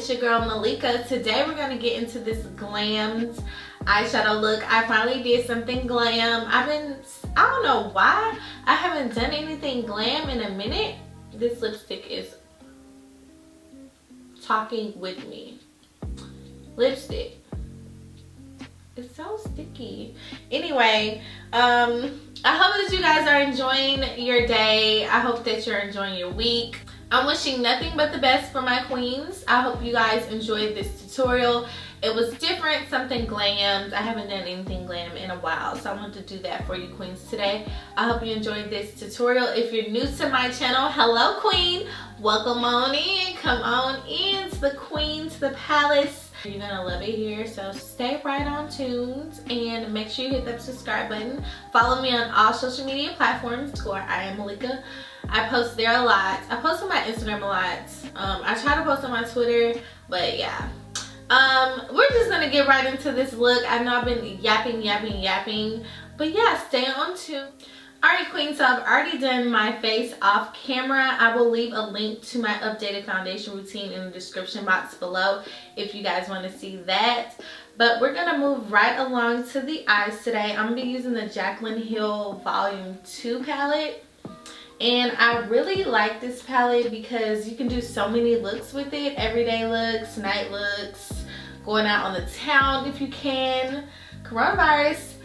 it's your girl Malika. Today we're going to get into this glammed eyeshadow look. I finally did something glam. I don't know why I haven't done anything glam in a minute. This lipstick is talking with me. Lipstick. It's so sticky. Anyway, I hope that you guys are enjoying your day. I hope that you're enjoying your week. I'm wishing nothing but the best for my queens. I hope you guys enjoyed this tutorial. It was different, something glammed. I haven't done anything glam in a while, so I wanted to do that for you queens today. I hope you enjoyed this tutorial. If you're new to my channel, hello queen. Welcome on in. Come on in to the queen, to the palace. You're gonna love it here, so stay right on tuned and make sure you hit that subscribe button. Follow me on all social media platforms where I am Malika. I post there a lot. I post on my Instagram a lot. I try to post on my Twitter, but yeah. We're just gonna get right into this look. I know I've been yapping, but yeah, stay on tune. Alright queens, so I've already done my face off camera. I will leave a link to my updated foundation routine in the description box below if you guys want to see that. But we're gonna move right along to the eyes today. I'm gonna be using the JACLYN Hill Volume 2 palette. And I really like this palette because you can do so many looks with it. Everyday looks, night looks, going out on the town if you can. Coronavirus.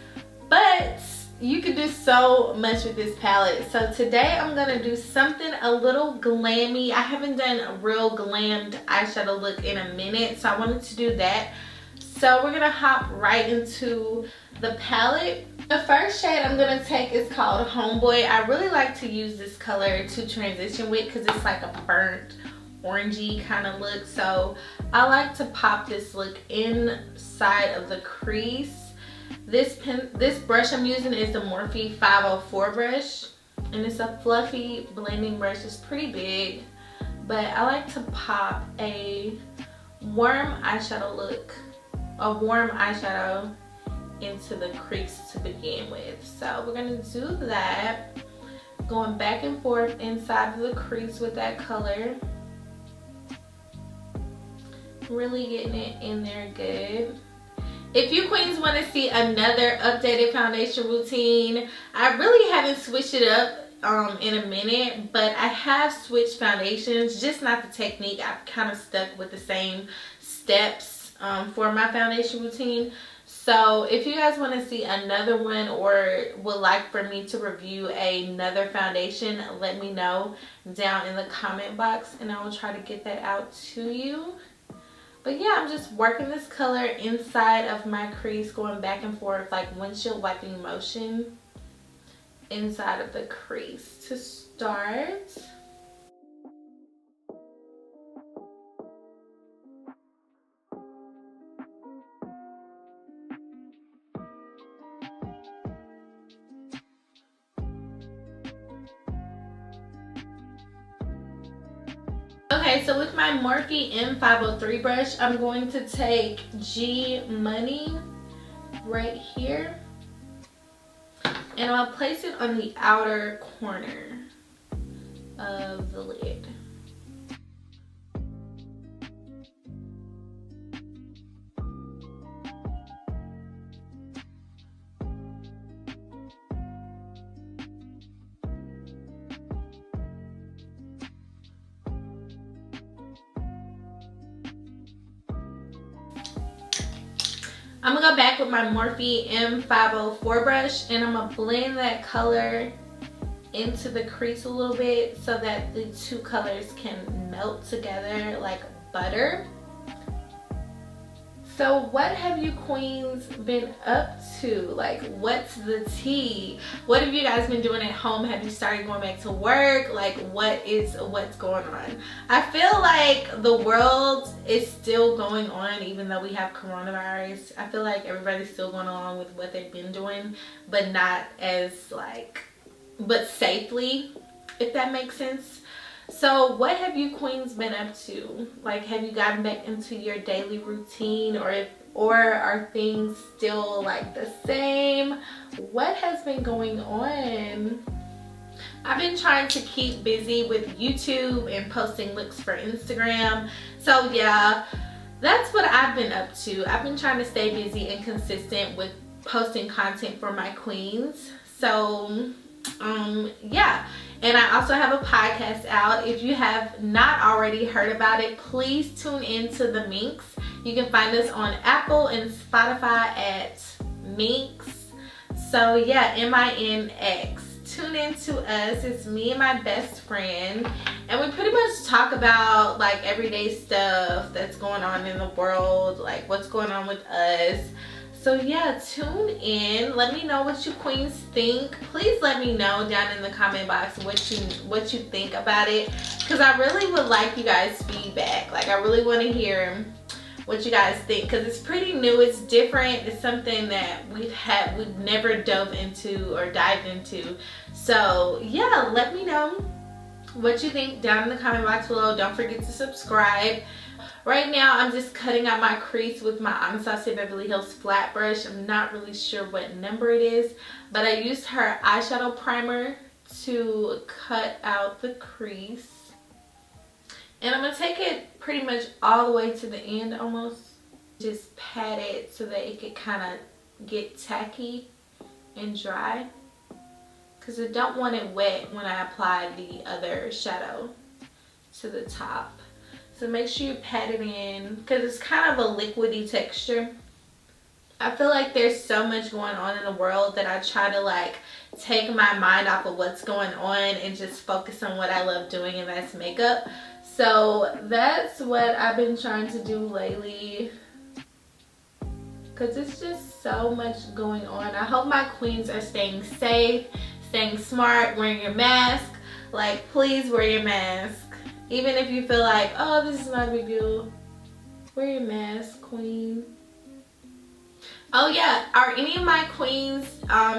But you can do so much with this palette. So today I'm going to do something a little glammy. I haven't done a real glammed eyeshadow look in a minute. So I wanted to do that. So we're going to hop right into the palette. The first shade I'm going to take is called Homeboy. I really like to use this color to transition with because it's like a burnt orangey kind of look. So I like to pop this look inside of the crease. This brush I'm using is the Morphe 504 brush. And it's a fluffy blending brush. It's pretty big. But I like to pop a warm eyeshadow look. A warm eyeshadow into the crease to begin with. So we're going to do that, going back and forth inside of the crease with that color, really getting it in there good. If you queens want to see another updated foundation routine, I really haven't switched it up in a minute, but I have switched foundations, just not the technique. I've kind of stuck with the same steps for my foundation routine. So if you guys want to see another one or would like for me to review another foundation, let me know down in the comment box and I will try to get that out to you. But yeah, I'm just working this color inside of my crease, going back and forth like windshield wiping motion inside of the crease to start. Okay, so with my Morphe M503 brush, I'm going to take G Money right here. And I'll place it on the outer corner of the lid. I'm gonna go back with my Morphe M504 brush and I'm gonna blend that color into the crease a little bit so that the two colors can melt together like butter. So what have you queens been up to? Like, what's the tea? What have you guys been doing at home? Have you started going back to work? Like, what's going on? I feel like the world is still going on even though we have coronavirus. I feel like everybody's still going along with what they've been doing, but not as but safely, if that makes sense. So what have you queens been up to? Like, have you gotten back into your daily routine, or are things still like the same? What has been going on? I've been trying to keep busy with YouTube and posting looks for Instagram. So yeah, that's what I've been up to. I've been trying to stay busy and consistent with posting content for my queens. So yeah, and I also have a podcast out. If you have not already heard about it, please tune into the Minx. You can find us on Apple and Spotify at Minx. So yeah, MINX. Tune into us. It's me and my best friend, and we pretty much talk about like everyday stuff that's going on in the world, like what's going on with us. So yeah, tune in. Let me know what you queens think. Please let me know down in the comment box what you think about it, because I really would like you guys' feedback. Like, I really want to hear what you guys think, because it's pretty new, it's different, it's something that we've never dove into or dived into. So yeah, let me know what you think down in the comment box below. Don't forget to subscribe. Right now I'm just cutting out my crease with my Anastasia Beverly Hills flat brush. I'm not really sure what number it is, but I used her eyeshadow primer to cut out the crease. And I'm going to take it pretty much all the way to the end almost. Just pat it so that it could kind of get tacky and dry. Because I don't want it wet when I apply the other shadow to the top. So make sure you pat it in, because it's kind of a liquidy texture. I feel like there's so much going on in the world that I try to like take my mind off of what's going on and just focus on what I love doing, and that's makeup. So that's what I've been trying to do lately, because it's just so much going on. I hope my queens are staying safe, staying smart, wearing your mask. Like, please wear your mask. Even if you feel like, oh, this is not a big deal, wear your mask, queen. Oh yeah, are any of my queens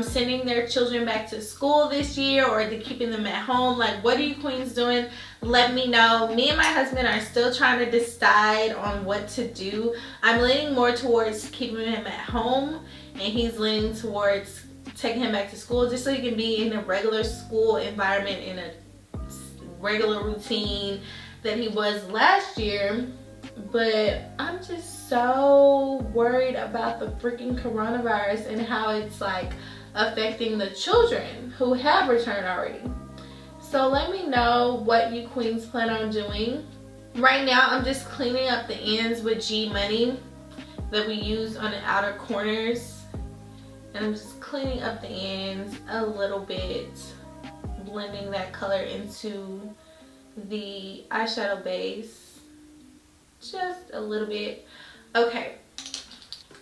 sending their children back to school this year, or are they keeping them at home? Like, what are you queens doing? Let me know. Me and my husband are still trying to decide on what to do. I'm leaning more towards keeping him at home, and he's leaning towards taking him back to school, just so he can be in a regular school environment, in a regular routine that he was last year. But I'm just so worried about the freaking coronavirus and how it's like affecting the children who have returned already. So let me know what you queens plan on doing. Right now I'm just cleaning up the ends with G Money that we use on the outer corners, and I'm just cleaning up the ends a little bit, blending that color into the eyeshadow base just a little bit. Okay,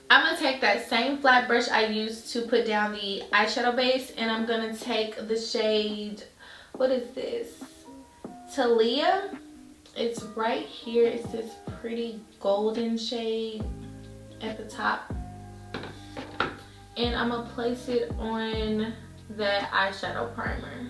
I'm gonna take that same flat brush I used to put down the eyeshadow base, and I'm gonna take the shade, what is this, Talia. It's right here. It's this pretty golden shade at the top, and I'm gonna place it on that eyeshadow primer.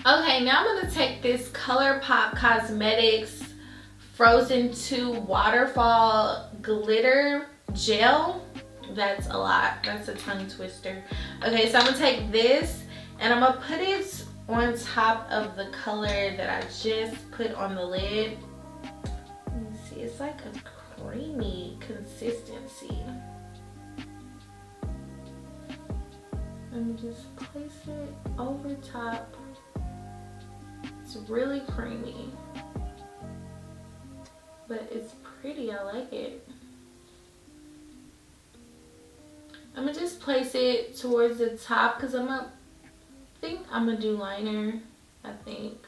Okay, now I'm going to take this ColourPop Cosmetics Frozen 2 Waterfall Glitter Gel. That's a lot. That's a tongue twister. Okay, so I'm going to take this and I'm going to put it on top of the color that I just put on the lid. Let me see. It's like a creamy consistency. Let me just place it over top. It's really creamy, but it's pretty. I like it. I'm gonna just place it towards the top because I'm gonna do liner, I think.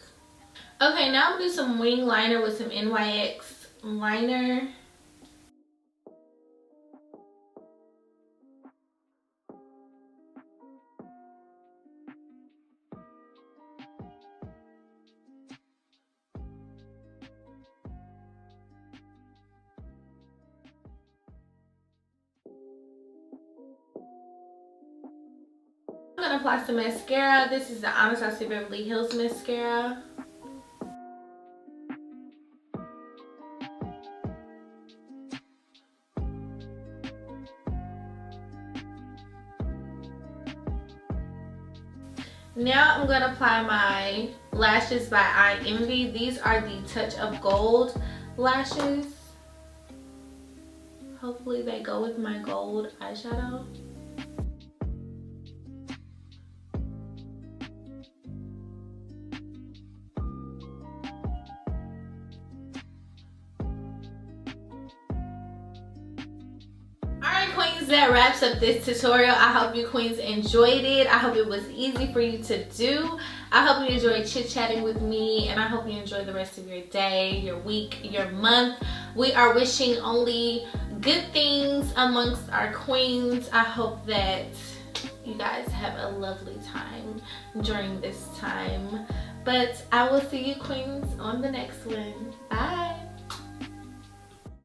Okay, now I'm gonna do some wing liner with some NYX liner. gonna apply some mascara. This is the Anastasia Beverly Hills mascara. Now I'm gonna apply my lashes by I Envy. These are the Touch of Gold lashes. Hopefully they go with my gold eyeshadow. Alright queens, that wraps up this tutorial. I hope you queens enjoyed it. I hope it was easy for you to do. I hope you enjoyed chit-chatting with me, and I hope you enjoy the rest of your day, your week, your month. We are wishing only good things amongst our queens. I hope that you guys have a lovely time during this time. But I will see you queens on the next one. Bye.